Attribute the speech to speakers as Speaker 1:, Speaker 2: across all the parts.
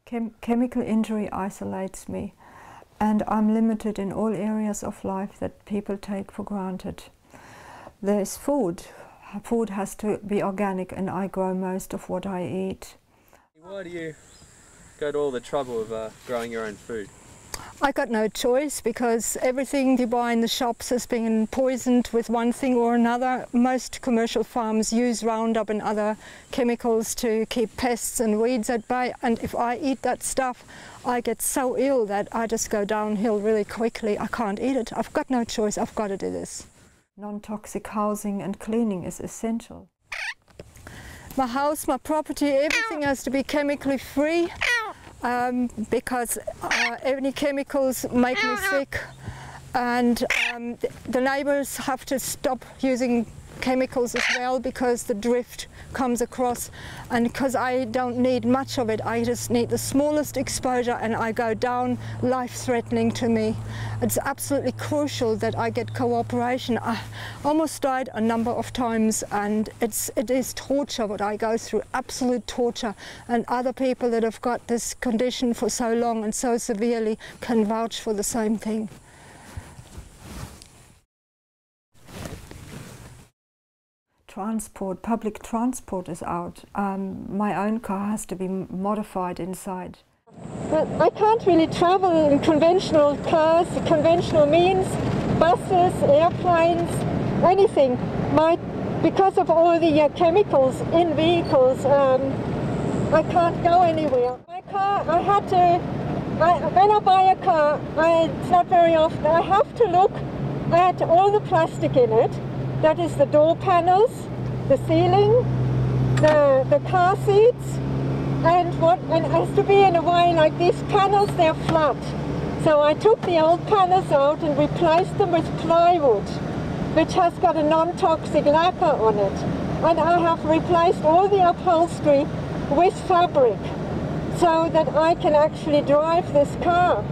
Speaker 1: Chemical injury isolates me, and I'm limited in all areas of life that people take for granted. There's food. Food has to be organic, and I grow most of what I eat.
Speaker 2: Why do you go to all the trouble of growing your own food?
Speaker 1: I got no choice, because everything you buy in the shops has been poisoned with one thing or another. Most commercial farms use Roundup and other chemicals to keep pests and weeds at bay, and if I eat that stuff I get so ill that I just go downhill really quickly. I can't eat it. I've got no choice. I've got to do this. Non-toxic housing and cleaning is essential. My house, my property, everything has to be chemically free. Because any chemicals make me sick, and the neighbours have to stop using chemicals as well, because the drift comes across, and because I don't need much of it, I just need the smallest exposure and I go down, life-threatening to me. It's absolutely crucial that I get cooperation. I almost died a number of times, and it is torture what I go through, absolute torture, and other people that have got this condition for so long and so severely can vouch for the same thing. Transport, public transport is out. My own car has to be modified inside.
Speaker 3: But I can't really travel in conventional cars, conventional means, buses, airplanes, anything. Because of all the chemicals in vehicles, I can't go anywhere. My car, when I buy a car, it's not very often, I have to look at all the plastic in it. That is the door panels, the ceiling, the car seats, and it has to be in a way like these panels, they're flat. So I took the old panels out and replaced them with plywood, which has got a non-toxic lacquer on it. And I have replaced all the upholstery with fabric, so that I can actually drive this car.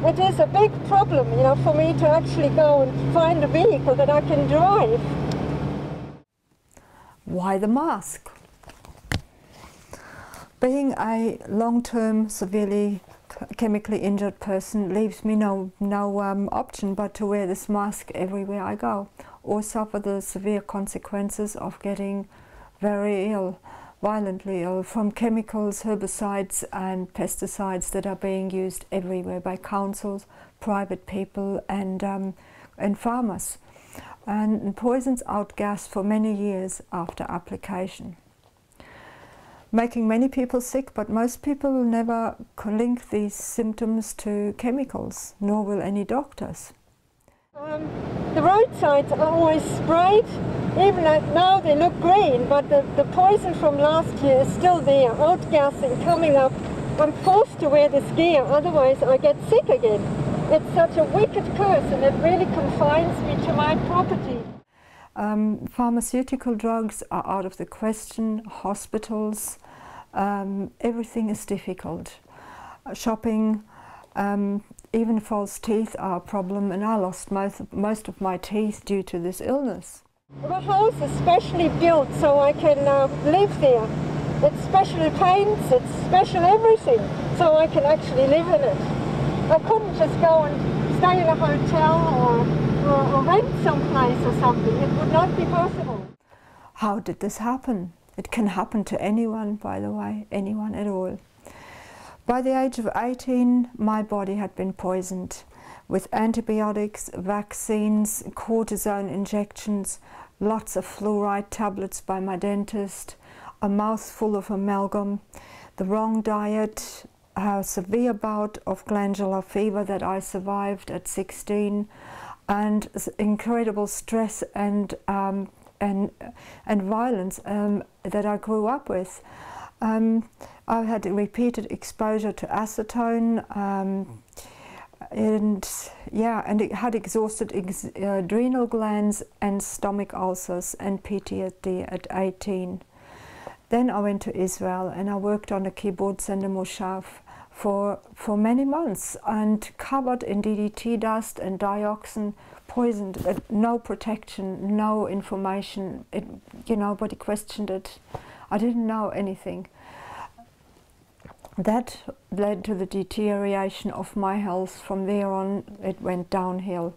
Speaker 3: It is a big problem, you know, for me to actually go and find a vehicle that I can drive.
Speaker 1: Why the mask? Being a long-term, severely chemically injured person leaves me no option but to wear this mask everywhere I go, or suffer the severe consequences of getting very ill, violently ill, from chemicals, herbicides and pesticides that are being used everywhere by councils, private people and farmers, and poisons out gas for many years after application, making many people sick. But most people will never link these symptoms to chemicals, nor will any doctors.
Speaker 3: The roadsides are always sprayed, even now they look green, but the poison from last year is still there, outgassing, coming up. I'm forced to wear this gear, otherwise I get sick again. It's such a wicked curse, and it really confines me to my property.
Speaker 1: Pharmaceutical drugs are out of the question, hospitals, everything is difficult. Shopping, even false teeth are a problem, and I lost most of my teeth due to this illness.
Speaker 3: The house is specially built so I can live there. It's special paints, it's special everything, so I can actually live in it. I couldn't just go and stay in a hotel or rent someplace or something. It would not be possible.
Speaker 1: How did this happen? It can happen to anyone, by the way, anyone at all. By the age of 18, my body had been poisoned with antibiotics, vaccines, cortisone injections, lots of fluoride tablets by my dentist, a mouthful of amalgam, the wrong diet, a severe bout of glandular fever that I survived at 16, and incredible stress and violence that I grew up with. I had repeated exposure to acetone, and it had exhausted adrenal glands and stomach ulcers and PTSD at 18. Then I went to Israel and I worked on a kibbutz and a moshav for many months, and covered in DDT dust and dioxin, poisoned, no protection, no information. Nobody questioned it. I didn't know anything. That led to the deterioration of my health. From there on, it went downhill.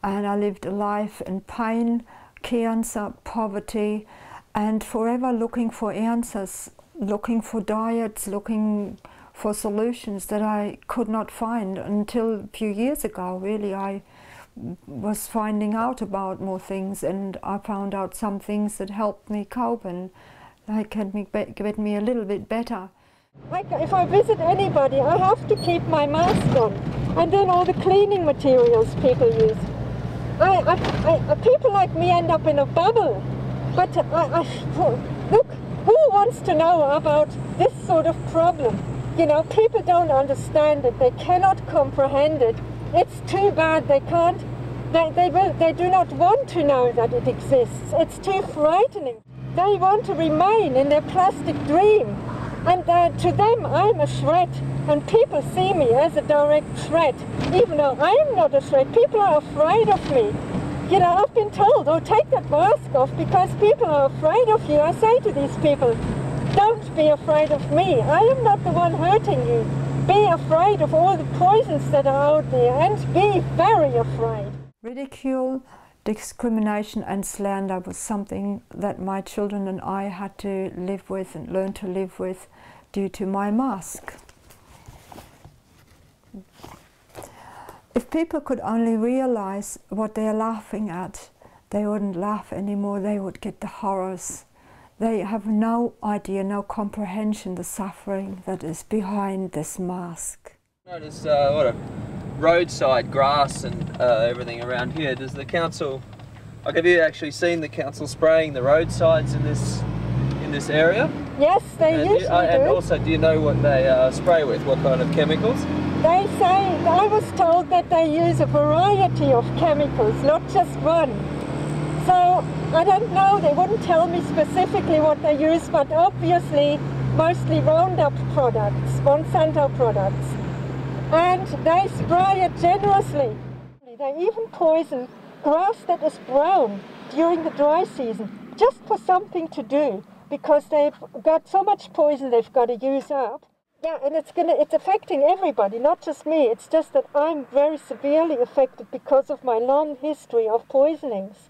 Speaker 1: And I lived a life in pain, cancer, poverty, and forever looking for answers, looking for diets, looking for solutions that I could not find until a few years ago. Really, I was finding out about more things, and I found out some things that helped me cope and like get me a little bit better.
Speaker 3: If I visit anybody, I have to keep my mask on, and then all the cleaning materials people use. People like me end up in a bubble, but look, who wants to know about this sort of problem? You know, people don't understand it, they cannot comprehend it. It's too bad they can't, they do not want to know that it exists. It's too frightening. They want to remain in their plastic dream, and to them I'm a threat, and people see me as a direct threat, even though I'm not a threat. People are afraid of me. You know, I've been told, oh, take that mask off because people are afraid of you. I say to these people, don't be afraid of me. I am not the one hurting you. Be afraid of all the poisons that are out there, and be very afraid.
Speaker 1: Ridicule, discrimination and slander was something that my children and I had to live with and learn to live with due to my mask. If people could only realize what they are laughing at, they wouldn't laugh anymore, they would get the horrors. They have no idea, no comprehension, the suffering that is behind this mask.
Speaker 2: Notice a lot of roadside grass and everything around here. Does the council, like, have you actually seen the council spraying the roadsides in this area?
Speaker 3: Yes, they usually do.
Speaker 2: And also, do you know what they spray with? What kind of chemicals?
Speaker 3: They say, I was told that they use a variety of chemicals, not just one. So I don't know, they wouldn't tell me specifically what they use, but obviously mostly Roundup products, Monsanto products. And they spray it generously. They even poison grass that is brown during the dry season, just for something to do, because they've got so much poison they've got to use up. Yeah, and it's affecting everybody, not just me. It's just that I'm very severely affected because of my long history of poisonings.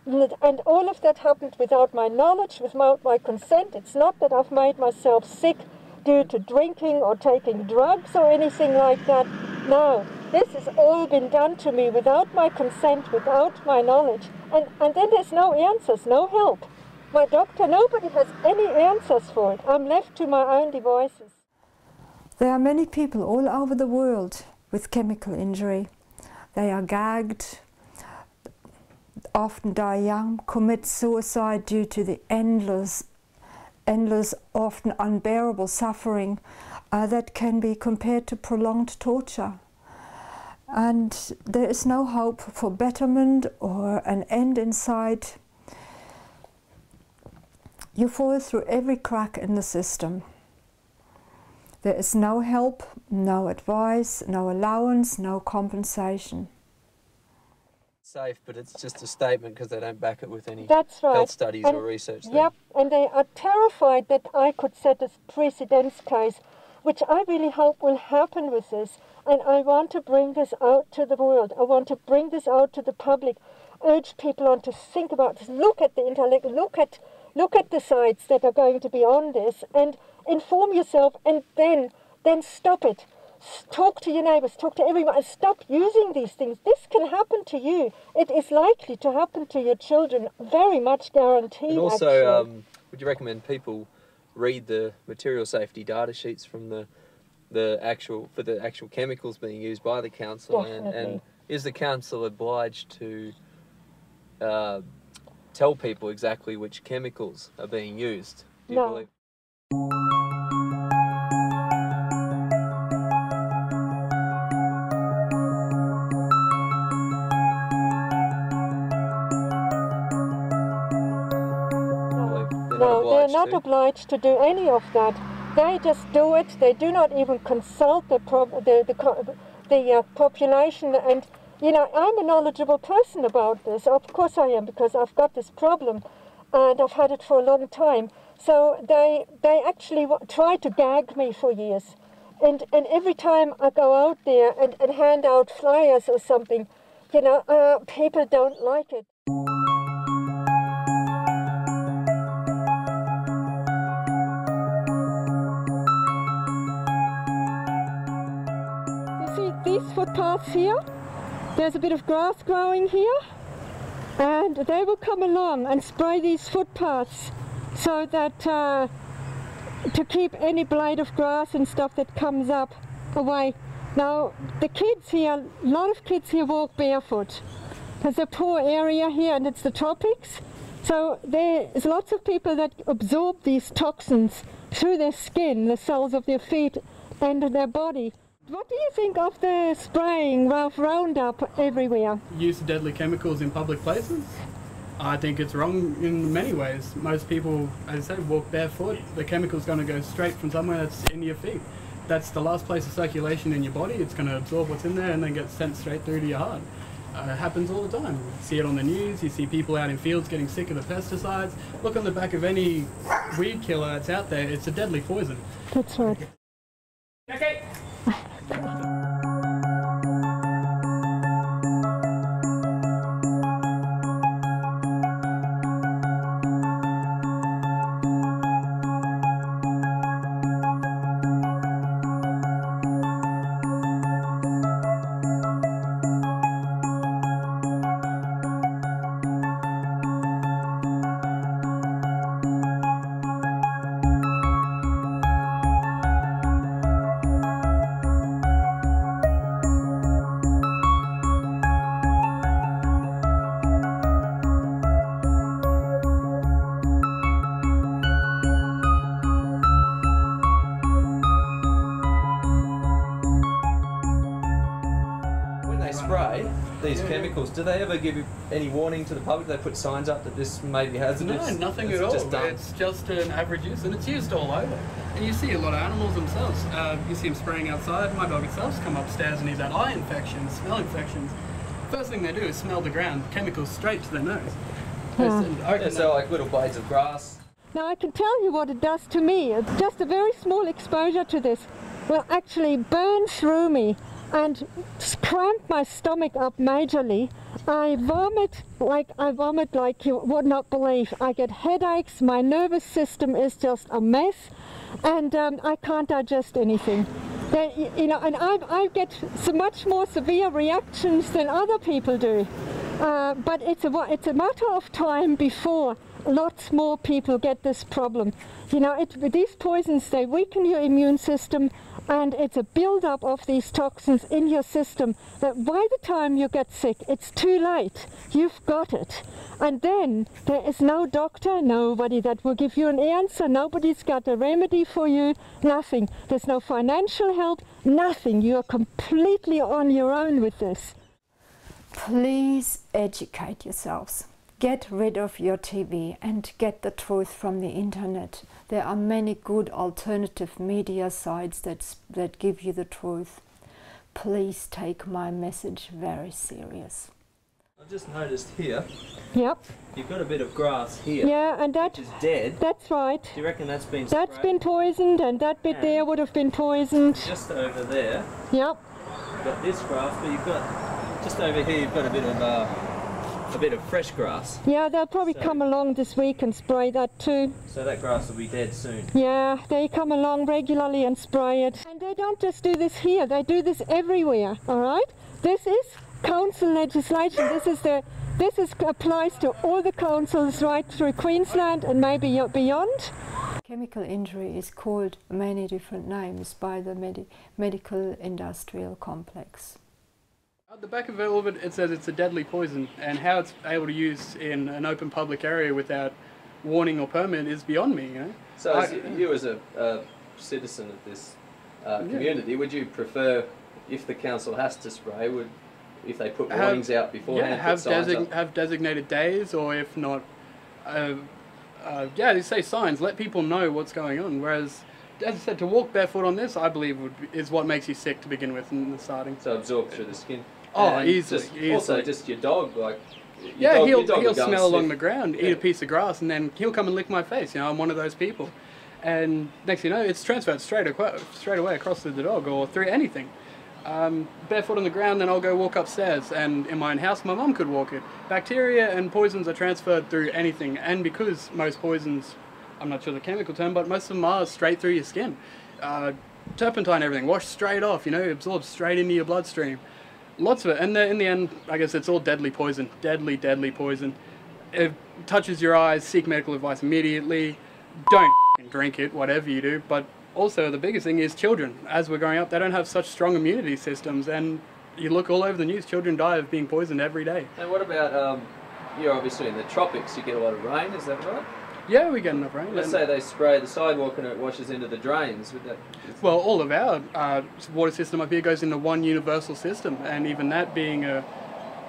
Speaker 3: And all of that happened without my knowledge, without my consent. It's not that I've made myself sick due to drinking or taking drugs or anything like that. No, this has all been done to me without my consent, without my knowledge. And then there's no answers, no help. My doctor, nobody has any answers for it. I'm left to my own devices.
Speaker 1: There are many people all over the world with chemical injury. They are gagged, often die young, commit suicide due to the endless, often unbearable suffering that can be compared to prolonged torture. And there is no hope for betterment or an end in sight. You fall through every crack in the system. There is no help, no advice, no allowance, no compensation.
Speaker 2: Safe, but it's just a statement because they don't back it with any
Speaker 3: health
Speaker 2: studies or research.
Speaker 3: Yep, and they are terrified that I could set a precedence case, which I really hope will happen with this. And I want to bring this out to the world. I want to bring this out to the public, urge people on to think about this, look at the intellect, look at the sites that are going to be on this, and inform yourself, and then stop it. Talk to your neighbours, talk to everyone, and stop using these things. This can happen to you. It is likely to happen to your children, very much guaranteed. And
Speaker 2: also, would you recommend people read the material safety data sheets from the actual chemicals being used by the council? And is the council obliged to tell people exactly which chemicals are being used? Do you believe?
Speaker 3: No, they're not obliged to do any of that. They just do it. They do not even consult the population. And you know, I'm a knowledgeable person about this. Of course I am, because I've got this problem, and I've had it for a long time. So they actually tried to gag me for years. And every time I go out there and hand out flyers or something, you know, people don't like it. You see these footpaths here? There's a bit of grass growing here, and they will come along and spray these footpaths so that to keep any blade of grass and stuff that comes up away. Now the kids here, a lot of kids here walk barefoot. There's a poor area here and it's the tropics, so there's lots of people that absorb these toxins through their skin, the cells of their feet and their body. What do you think of the spraying of Roundup everywhere?
Speaker 4: Use of deadly chemicals in public places? I think it's wrong in many ways. Most people, as I say, walk barefoot. The chemical's going to go straight from somewhere that's in your feet. That's the last place of circulation in your body. It's going to absorb what's in there and then get sent straight through to your heart. It happens all the time. You see it on the news, you see people out in fields getting sick of the pesticides. Look on the back of any weed killer that's out there, it's a deadly poison.
Speaker 3: That's right.
Speaker 4: Okay.
Speaker 2: Spray these chemicals, do they ever give any warning to the public? Do they put signs up that this may be hazardous?
Speaker 4: No, nothing at all. It's just an average use, and it's used all over. And you see a lot of animals themselves. You see them spraying outside. My dog himself's come upstairs and he's had eye infections, smell infections. First thing they do is smell the ground, chemicals straight to their nose.
Speaker 2: So like little blades of grass.
Speaker 3: Now I can tell you what it does to me. Just a very small exposure to this will actually burn through me and cramp my stomach up majorly. I vomit like you would not believe. I get headaches, my nervous system is just a mess, and I can't digest anything. You know, and I get so much more severe reactions than other people do. But it's a matter of time before lots more people get this problem. You know, these poisons, they weaken your immune system, and it's a build-up of these toxins in your system that by the time you get sick, it's too late. You've got it. And then there is no doctor, nobody that will give you an answer, nobody's got a remedy for you, nothing. There's no financial help, nothing. You are completely on your own with this.
Speaker 1: Please educate yourselves. Get rid of your TV and get the truth from the internet. There are many good alternative media sites that give you the truth. Please take my message very serious.
Speaker 2: I just noticed here.
Speaker 3: Yep.
Speaker 2: You've got a bit of grass here.
Speaker 3: Yeah, and that
Speaker 2: is dead.
Speaker 3: That's right.
Speaker 2: Do you reckon that's been sprayed?
Speaker 3: That's been poisoned, and that bit there would have been poisoned.
Speaker 2: Just over there.
Speaker 3: Yep.
Speaker 2: You've got this grass, but you've got just over here. You've got a bit of fresh grass.
Speaker 3: Yeah, they'll probably come along this week and spray that too.
Speaker 2: So that grass will be dead soon.
Speaker 3: Yeah, they come along regularly and spray it. And they don't just do this here, they do this everywhere, all right? This is council legislation. This applies to all the councils right through Queensland and maybe beyond.
Speaker 1: Chemical injury is called many different names by the medical industrial complex.
Speaker 4: At the back of all of it, it says it's a deadly poison, and how it's able to use in an open public area without warning or permit is beyond me. You know?
Speaker 2: So you as a citizen of this community, would you prefer, if the council has to spray, if they put warnings out beforehand,
Speaker 4: have designated days, or if not, they say signs, let people know what's going on. Whereas, as I said, to walk barefoot on this, I believe is what makes you sick to begin with in the starting.
Speaker 2: So absorb through the skin.
Speaker 4: Oh, easily.
Speaker 2: Also, just your dog, like
Speaker 4: Yeah,
Speaker 2: your dog
Speaker 4: he'll
Speaker 2: will go and
Speaker 4: smell along
Speaker 2: sniff.
Speaker 4: the ground, eat a piece of grass, and then he'll come and lick my face. You know, I'm one of those people. And next thing you know, it's transferred straight away across to the dog or through anything. Barefoot on the ground, then I'll go walk upstairs, and in my own house, my mum could walk it. Bacteria and poisons are transferred through anything, and because most poisons, I'm not sure the chemical term, but most of them are straight through your skin. Turpentine, everything, wash straight off, you know, absorbs straight into your bloodstream. Lots of it, and in the end, I guess it's all deadly poison. Deadly, deadly poison. It touches your eyes, seek medical advice immediately. Don't drink it, whatever you do, but also the biggest thing is children. As we're growing up, they don't have such strong immunity systems, and you look all over the news, children die of being poisoned every day.
Speaker 2: And what about, you're obviously in the tropics, you get a lot of rain, is that right?
Speaker 4: Yeah, we get enough rain.
Speaker 2: Let's say they spray the sidewalk and it washes into the drains. Would that...
Speaker 4: Well, all of our water system up here goes into one universal system, and even that being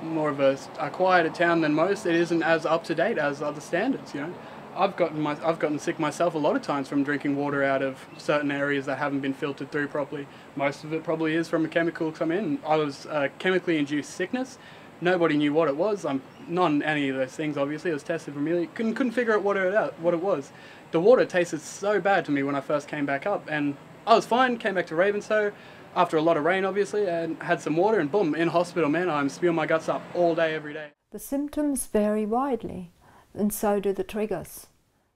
Speaker 4: more of a quieter town than most, it isn't as up to date as other standards. You know, I've gotten sick myself a lot of times from drinking water out of certain areas that haven't been filtered through properly. Most of it probably is from a chemical come in. I was chemically induced sickness. Nobody knew what it was. I'm not on any of those things, obviously. It was tested for me. Couldn't figure out what it was. The water tasted so bad to me when I first came back up, and I was fine. Came back to Ravenshoe after a lot of rain, obviously, and had some water, and boom, in hospital, man. I'm spewing my guts up all day, every day.
Speaker 5: The symptoms vary widely, and so do the triggers.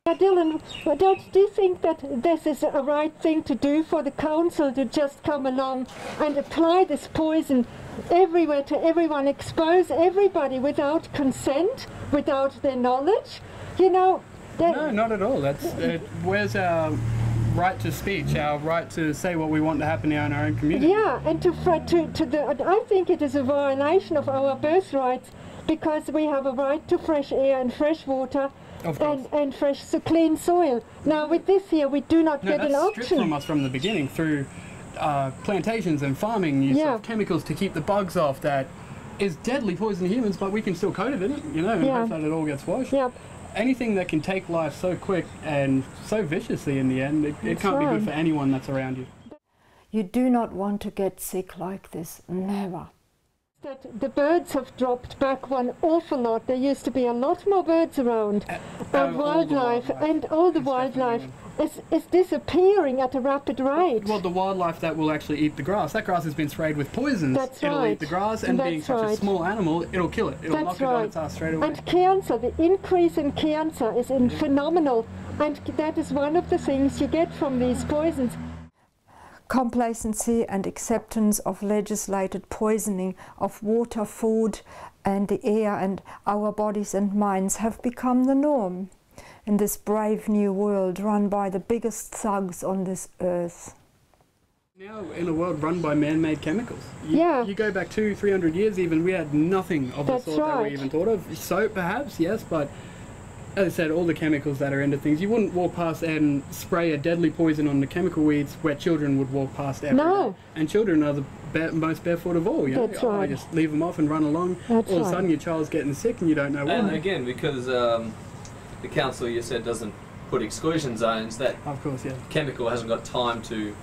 Speaker 3: Dylan, do you think that this is a right thing to do for the council to just come along and apply this poison everywhere to everyone, expose everybody without consent, without their knowledge? You know,
Speaker 4: no, not at all. Where's our right to speech, our right to say what we want to happen here in our own community?
Speaker 3: Yeah, and I think it is a violation of our birthrights, because we have a right to fresh air and fresh water. And fresh, clean soil. Now with this here, we do not get an option.
Speaker 4: Stripped from us from the beginning through plantations and farming, use of chemicals to keep the bugs off. That is deadly poison to humans, but we can still coat it in it, you know, and hope that it all gets washed.
Speaker 3: Yeah.
Speaker 4: Anything that can take life so quick and so viciously in the end, it can't be good for anyone that's around you.
Speaker 5: You do not want to get sick like this, never.
Speaker 3: That the birds have dropped back one awful lot. There used to be a lot more birds around, and wildlife, and all the wildlife is disappearing at a rapid rate.
Speaker 4: Well, the wildlife that will actually eat the grass, that grass has been sprayed with poisons.
Speaker 3: That's
Speaker 4: it'll
Speaker 3: right.
Speaker 4: eat the grass, and being such a small animal, it'll kill it. It'll knock it on its ass straight away.
Speaker 3: And cancer, the increase in cancer is phenomenal, and that is one of the things you get from these poisons.
Speaker 5: Complacency and acceptance of legislated poisoning of water, food and the air and our bodies and minds have become the norm in this brave new world run by the biggest thugs on this earth.
Speaker 4: Now in a world run by man-made chemicals. You go back 200-300 years even, we had nothing of the sort that we even thought of. Soap perhaps, yes, but as I said, all the chemicals that are into things, you wouldn't walk past and spray a deadly poison on the chemical weeds where children would walk past every day. And children are the most barefoot of all. You know?
Speaker 3: That's right.
Speaker 4: Just leave them off and run along. All of a sudden your child's getting sick and you don't know why.
Speaker 2: And again, because the council, you said, doesn't put exclusion zones, that chemical hasn't got time to,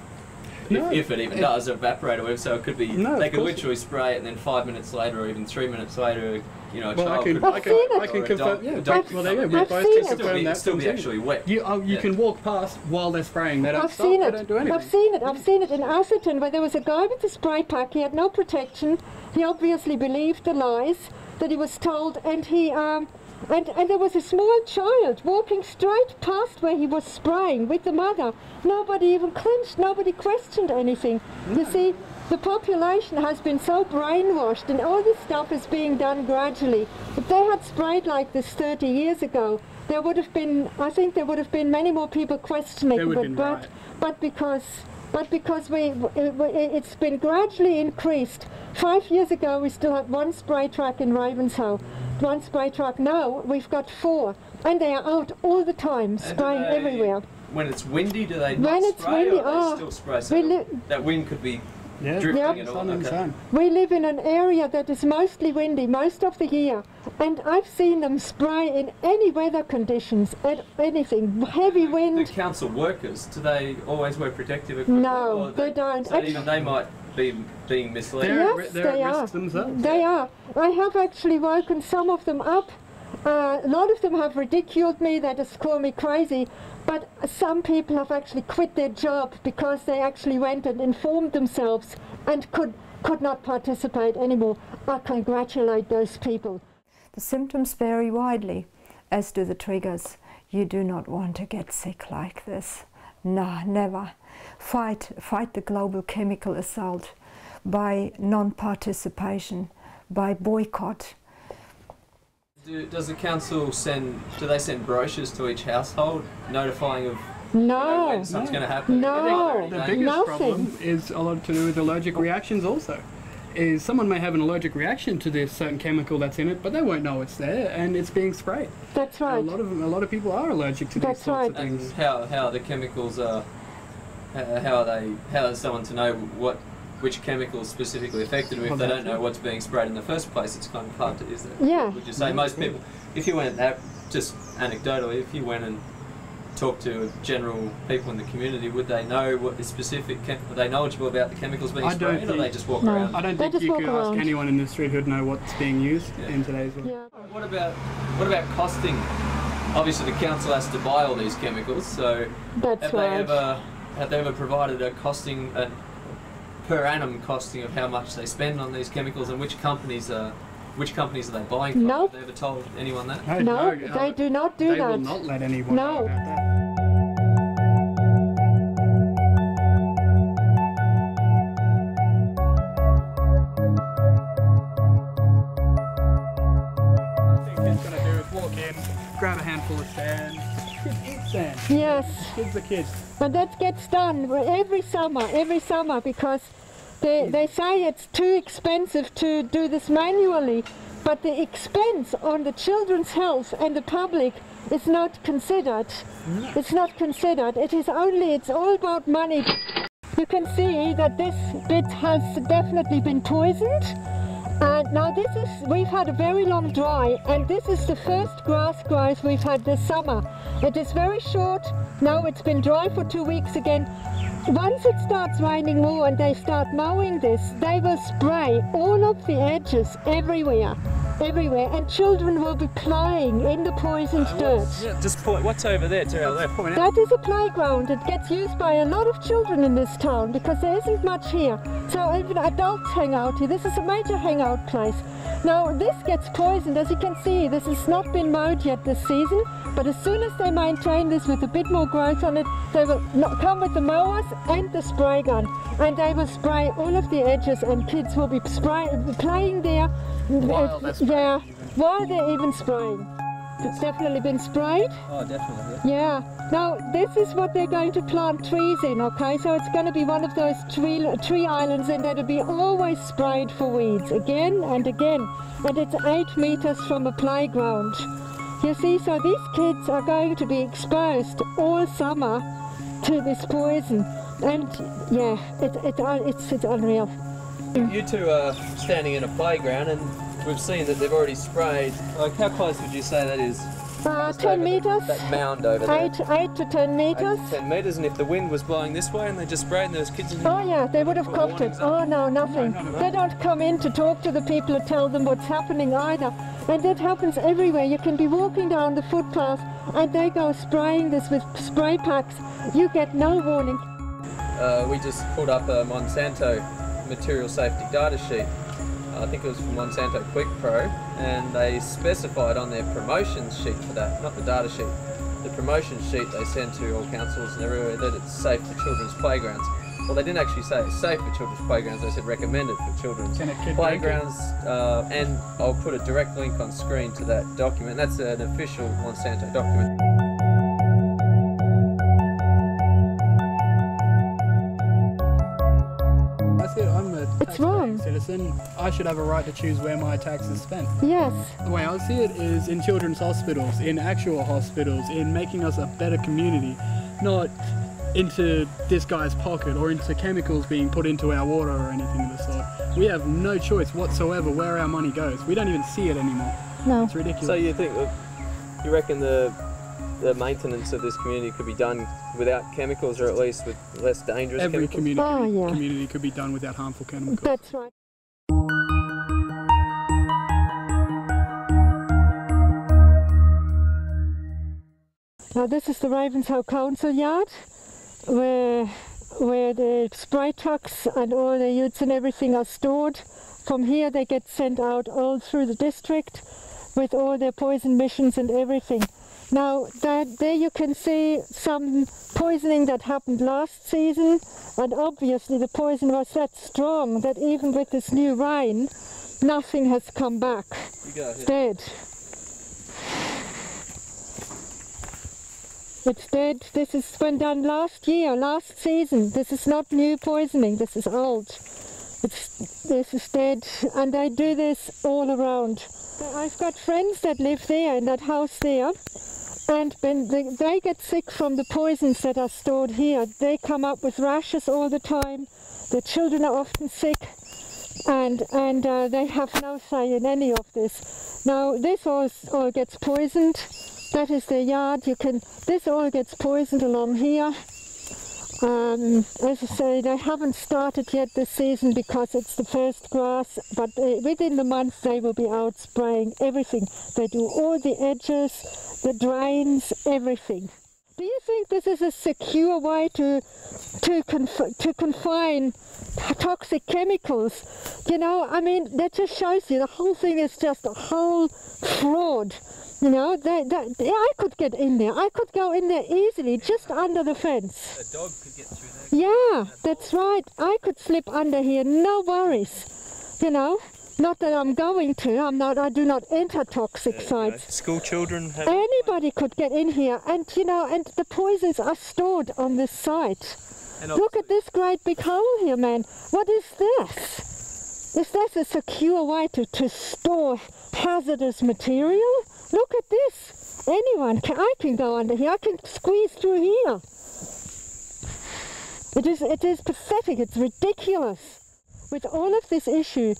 Speaker 2: if it even does, evaporate away. So it could be, they could literally spray it and then 5 minutes later or even 3 minutes later, you know, a child could...
Speaker 4: I can confirm, well, there you go, we both can confirm that.
Speaker 2: Still be actually wet.
Speaker 4: You can walk past while they're spraying. They don't stop, they don't do anything.
Speaker 3: I've seen it in Atherton, where there was a guy with a spray pack. He had no protection. He obviously believed the lies that he was told, and he and there was a small child walking straight past where he was spraying with the mother. Nobody even clinched, nobody questioned anything. You see, the population has been so brainwashed, and all this stuff is being done gradually. If they had sprayed like this 30 years ago, there would have been, I think there would have been many more people questioning. But because it's been gradually increased. 5 years ago we still had one spray truck in Ravenshoe. One spray truck. Now we've got 4, and they are out all the time, spraying everywhere.
Speaker 2: When it's windy, do they not spray, or they still spray? So that wind could be drifting and all.
Speaker 3: We live in an area that is mostly windy most of the year, and I've seen them spray in any weather conditions, anything, heavy wind.
Speaker 2: The council workers, do they always wear protective equipment?
Speaker 3: No, they don't.
Speaker 2: So even they might being misled?
Speaker 3: Yes,
Speaker 4: they're
Speaker 3: they
Speaker 4: at
Speaker 3: are.
Speaker 4: risk themselves.
Speaker 3: They are. I have actually woken some of them up. A lot of them have ridiculed me, they just call me crazy, but some people have actually quit their job because they actually went and informed themselves and could not participate anymore. I congratulate those people.
Speaker 5: The symptoms vary widely, as do the triggers. You do not want to get sick like this. No, never. Fight the global chemical assault by non-participation, by boycott.
Speaker 2: Does the council send brochures to each household notifying of when something's going to happen?
Speaker 3: No,
Speaker 4: The biggest problem is a lot to do with allergic reactions also. Is someone may have an allergic reaction to this certain chemical that's in it, but they won't know it's there and it's being sprayed.
Speaker 3: That's right.
Speaker 4: And a lot of people are allergic to these sorts of things.
Speaker 2: And how the chemicals are, how is someone to know which chemicals specifically affected them if they don't know what's being sprayed in the first place? It's kind of hard to, is it?
Speaker 3: Yeah.
Speaker 2: Would you say most people, if you went, just anecdotally, if you went and talked to general people in the community, would they know what the specific, are they knowledgeable about the chemicals being sprayed, or they just walk around?
Speaker 4: I don't think you could ask anyone in the street who'd know what's being used in today's world.
Speaker 3: Yeah.
Speaker 2: What about costing? Obviously the council has to buy all these chemicals, so have they ever provided a costing, per annum costing of how much they spend on these chemicals and which companies are they buying from?
Speaker 3: Nope.
Speaker 2: Have they ever told anyone that?
Speaker 3: No, they do not do that.
Speaker 4: They will not let anyone know about that. I think it's going to do is walk in, grab a handful of sand. Kids eat sand.
Speaker 3: Yes.
Speaker 4: Kids are kids.
Speaker 3: But that gets done every summer because they say it's too expensive to do this manually, but the expense on the children's health and the public is not considered. No. It's not considered. It's all about money. You can see that this bit has definitely been poisoned. Now we've had a very long dry, and this is the first grass growth we've had this summer. It is very short. Now it's been dry for 2 weeks again. Once it starts raining more and they start mowing this, they will spray all of the edges everywhere, and children will be playing in the poisoned dirt.
Speaker 2: What's over there to our left?
Speaker 3: That is a playground. It gets used by a lot of children in this town because there isn't much here. So even adults hang out here. This is a major hangout place. Now this gets poisoned. As you can see, this has not been mowed yet this season, but as soon as they maintain this with a bit more growth on it, they will come with the mowers and the spray gun, and they will spray all of the edges, and kids will be playing there while they're even spraying. It's definitely been sprayed.
Speaker 2: Oh, definitely.
Speaker 3: Yeah. Now this is what they're going to plant trees in, okay? So it's going to be one of those tree islands, and that'll be always sprayed for weeds again and again. And it's 8 meters from a playground. You see, so these kids are going to be exposed all summer to this poison, and yeah, it's unreal.
Speaker 2: You two are standing in a playground, and we've seen that they've already sprayed. Like, how close would you say that is?
Speaker 3: 10 meters.
Speaker 2: That mound over there.
Speaker 3: 8 to 10 meters.
Speaker 2: 8 to 10 meters, and if the wind was blowing this way and they just sprayed and there was kids in
Speaker 3: Oh yeah, they would have copped it. Oh no, nothing. They don't come in to talk to the people or tell them what's happening either. And that happens everywhere. You can be walking down the footpath and they go spraying this with spray packs. You get no warning.
Speaker 2: We just pulled up a Monsanto material safety data sheet. I think it was from Monsanto Quick Pro, and they specified on their promotion sheet for that, not the data sheet, the promotion sheet they send to all councils and everywhere, that it's safe for children's playgrounds. Well, they didn't actually say it's safe for children's playgrounds, they said recommended for children's playgrounds, and I'll put a direct link on screen to that document. That's an official Monsanto document.
Speaker 3: It's wrong.
Speaker 4: Citizen, I should have a right to choose where my tax is spent.
Speaker 3: Yes.
Speaker 4: The way I see it is in children's hospitals, in actual hospitals, in making us a better community, not into this guy's pocket or into chemicals being put into our water or anything of the sort. We have no choice whatsoever where our money goes. We don't even see it anymore.
Speaker 3: No.
Speaker 4: It's ridiculous.
Speaker 2: So you reckon the the maintenance of this community could be done without chemicals, or at least with less dangerous
Speaker 4: Every
Speaker 2: chemicals?
Speaker 4: community could be done without harmful chemicals.
Speaker 3: That's right. Now this is the Ravenshoe Council yard, where the spray trucks and all the utes and everything are stored. From here they get sent out all through the district with all their poison missions and everything. Now there you can see some poisoning that happened last season, and obviously the poison was that strong that even with this new rain, nothing has come back. It's dead. It's dead. This has been done last year, last season. This is not new poisoning, this is old. This is dead, and they do this all around. I've got friends that live there in that house there, and when they get sick from the poisons that are stored here. They come up with rashes all the time. The children are often sick, and they have no say in any of this. Now this all gets poisoned. That is their yard. This all gets poisoned along here. As I say, they haven't started yet this season because it's the first grass, but within the month they will be out spraying everything. They do all the edges, the drains, everything. Do you think this is a secure way to confine toxic chemicals? You know, I mean, that just shows you the whole thing is just a whole fraud. You know, I could get in there. I could go in there easily, just under the fence.
Speaker 2: A dog could get through there.
Speaker 3: Yeah, that's right. I could slip under here, no worries. You know, not that I'm going to. I do not enter toxic sites.
Speaker 2: School children have...
Speaker 3: Anybody could get in here, and you know, and the poisons are stored on this site. Look at this great big hole here, man. What is this? Is this a secure way to store hazardous material? Look at this. I can go under here. I can squeeze through here. It is pathetic. It's ridiculous. With all of this issue,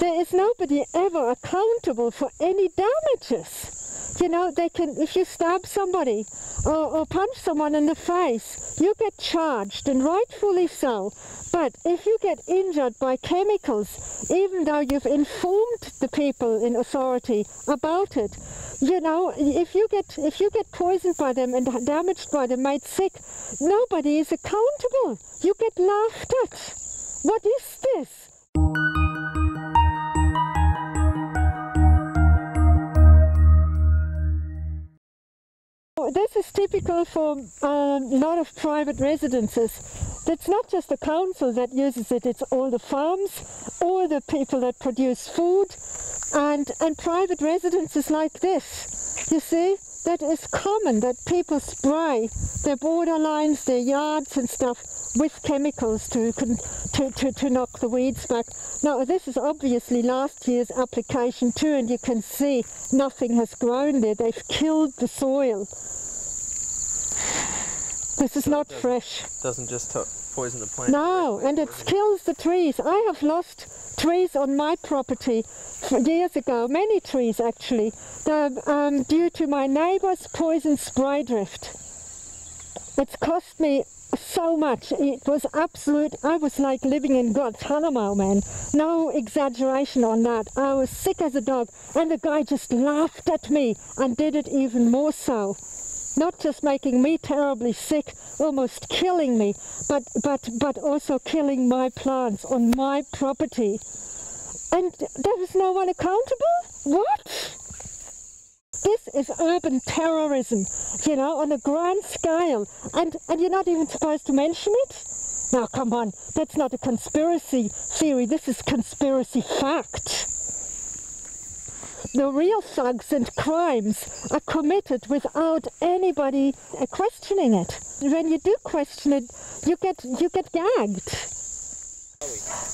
Speaker 3: there is nobody ever accountable for any damages. You know, if you stab somebody or punch someone in the face, you get charged, and rightfully so. But if you get injured by chemicals, even though you've informed the people in authority about it, you know, if you get poisoned by them and damaged by them, made sick, nobody is accountable. You get laughed at. What is this? This is typical for a lot of private residences. It's not just the council that uses it, it's all the farms, all the people that produce food, and private residences like this. You see, that is common, that people spray their borderlines, their yards and stuff with chemicals to knock the weeds back. Now this is obviously last year's application too, and you can see nothing has grown there. They've killed the soil. This is not fresh.
Speaker 2: Doesn't just poison the plant.
Speaker 3: No, and it kills the trees. I have lost trees on my property years ago, many trees actually, due to my neighbour's poison spray drift. It's cost me so much. It was absolute. I was like living in Guantanamo, man. No exaggeration on that. I was sick as a dog, and the guy just laughed at me and did it even more so. Not just making me terribly sick, almost killing me, but also killing my plants on my property. And there was no one accountable? What? This is urban terrorism, you know, on a grand scale. And you're not even supposed to mention it? Now come on, that's not a conspiracy theory, this is conspiracy fact. The real thugs and crimes are committed without anybody questioning it. When you do question it, you get gagged.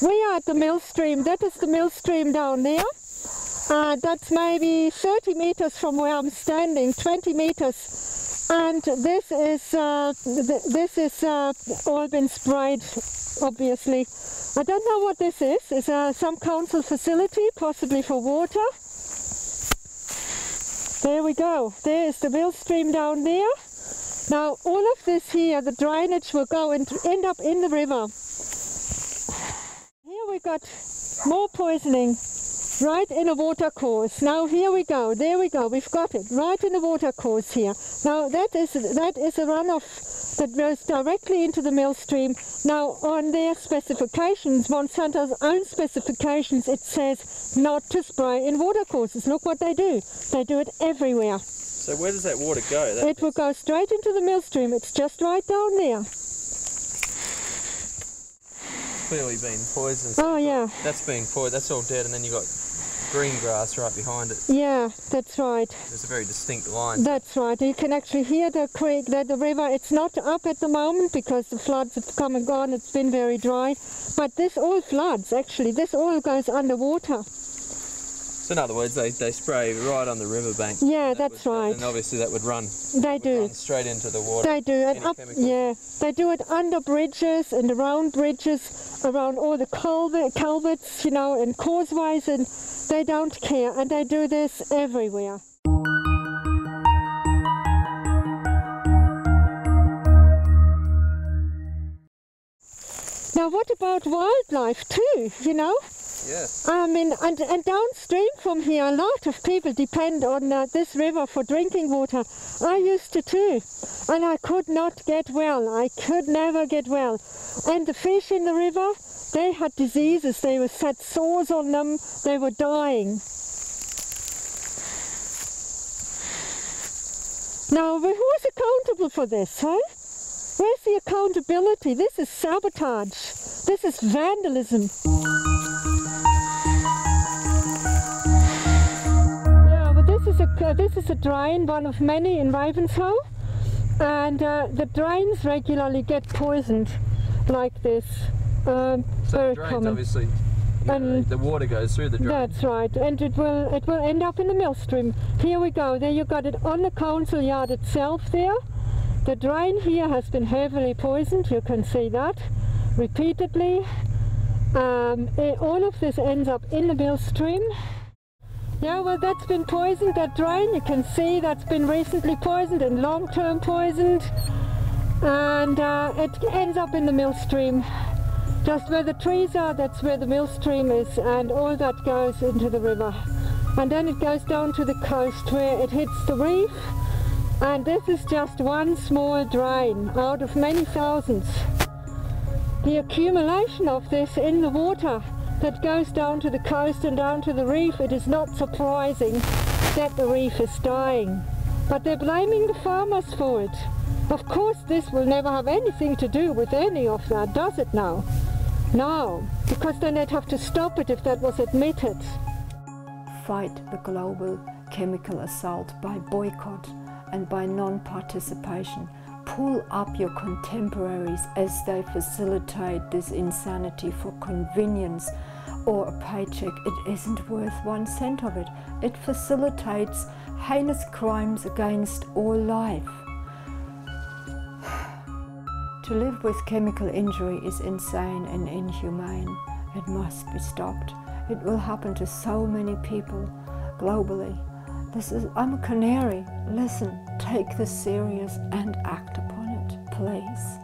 Speaker 3: We are at the mill stream. That is the mill stream down there. That's maybe 30 meters from where I'm standing, 20 meters. And this is all been sprayed, obviously. I don't know what this is. It's some council facility, possibly for water. There we go. There is the mill stream down there. Now all of this here, the drainage will go and end up in the river. Here we got more poisoning right in a watercourse. Now here we go, there we go, we've got it right in the watercourse here. Now that is a runoff that goes directly into the mill stream. Now on their specifications, Monsanto's own specifications, it says not to spray in watercourses. Look what they do. They do it everywhere.
Speaker 2: So where does that water go?
Speaker 3: It will go straight into the mill stream. It's just right down there.
Speaker 2: Clearly been poisoned.
Speaker 3: Oh yeah.
Speaker 2: That's been poisoned. That's all dead, and then you got green grass right behind it.
Speaker 3: Yeah, that's right.
Speaker 2: There's a very distinct line.
Speaker 3: That's right. You can actually hear the creek, the river. It's not up at the moment because the floods have come and gone. It's been very dry. But this all floods, actually. This all goes underwater.
Speaker 2: So in other words, they spray right on the riverbank.
Speaker 3: Yeah, that's right.
Speaker 2: And obviously that would run.
Speaker 3: They do.
Speaker 2: Run straight into the water.
Speaker 3: They do. And up, yeah, they do it under bridges and around bridges, around all the culverts, you know, and causeways, and they don't care. And they do this everywhere. Now what about wildlife too, you know?
Speaker 2: Yes.
Speaker 3: I mean, and downstream from here, a lot of people depend on this river for drinking water. I used to too, and I could not get well. I could never get well. And the fish in the river, they had diseases. They had sores on them. They were dying. Now, who is accountable for this, huh? Where's the accountability? This is sabotage. This is vandalism. This is a drain, one of many in Ravenshoe, and the drains regularly get poisoned like this.
Speaker 2: So
Speaker 3: very
Speaker 2: the drains,
Speaker 3: common.
Speaker 2: obviously, the water goes through the drain.
Speaker 3: That's right, and it will end up in the mill stream. Here we go. There you got it on the council yard itself. There, the drain here has been heavily poisoned. You can see that repeatedly. All of this ends up in the mill stream. Yeah, well, that's been poisoned, that drain. You can see that's been recently poisoned and long-term poisoned. And it ends up in the mill stream. Just where the trees are, that's where the mill stream is, and all that goes into the river. And then it goes down to the coast where it hits the reef. And this is just one small drain out of many thousands. The accumulation of this in the water that goes down to the coast and down to the reef, it is not surprising that the reef is dying. But they're blaming the farmers for it. Of course this will never have anything to do with any of that, does it now? No, because then they'd have to stop it if that was admitted.
Speaker 5: Fight the global chemical assault by boycott and by non-participation. Pull up your contemporaries as they facilitate this insanity for convenience or a paycheck. It isn't worth 1 cent of it. It facilitates heinous crimes against all life. To live with chemical injury is insane and inhumane. It must be stopped. It will happen to so many people globally. I'm a canary. Listen, take this serious and act upon it, please.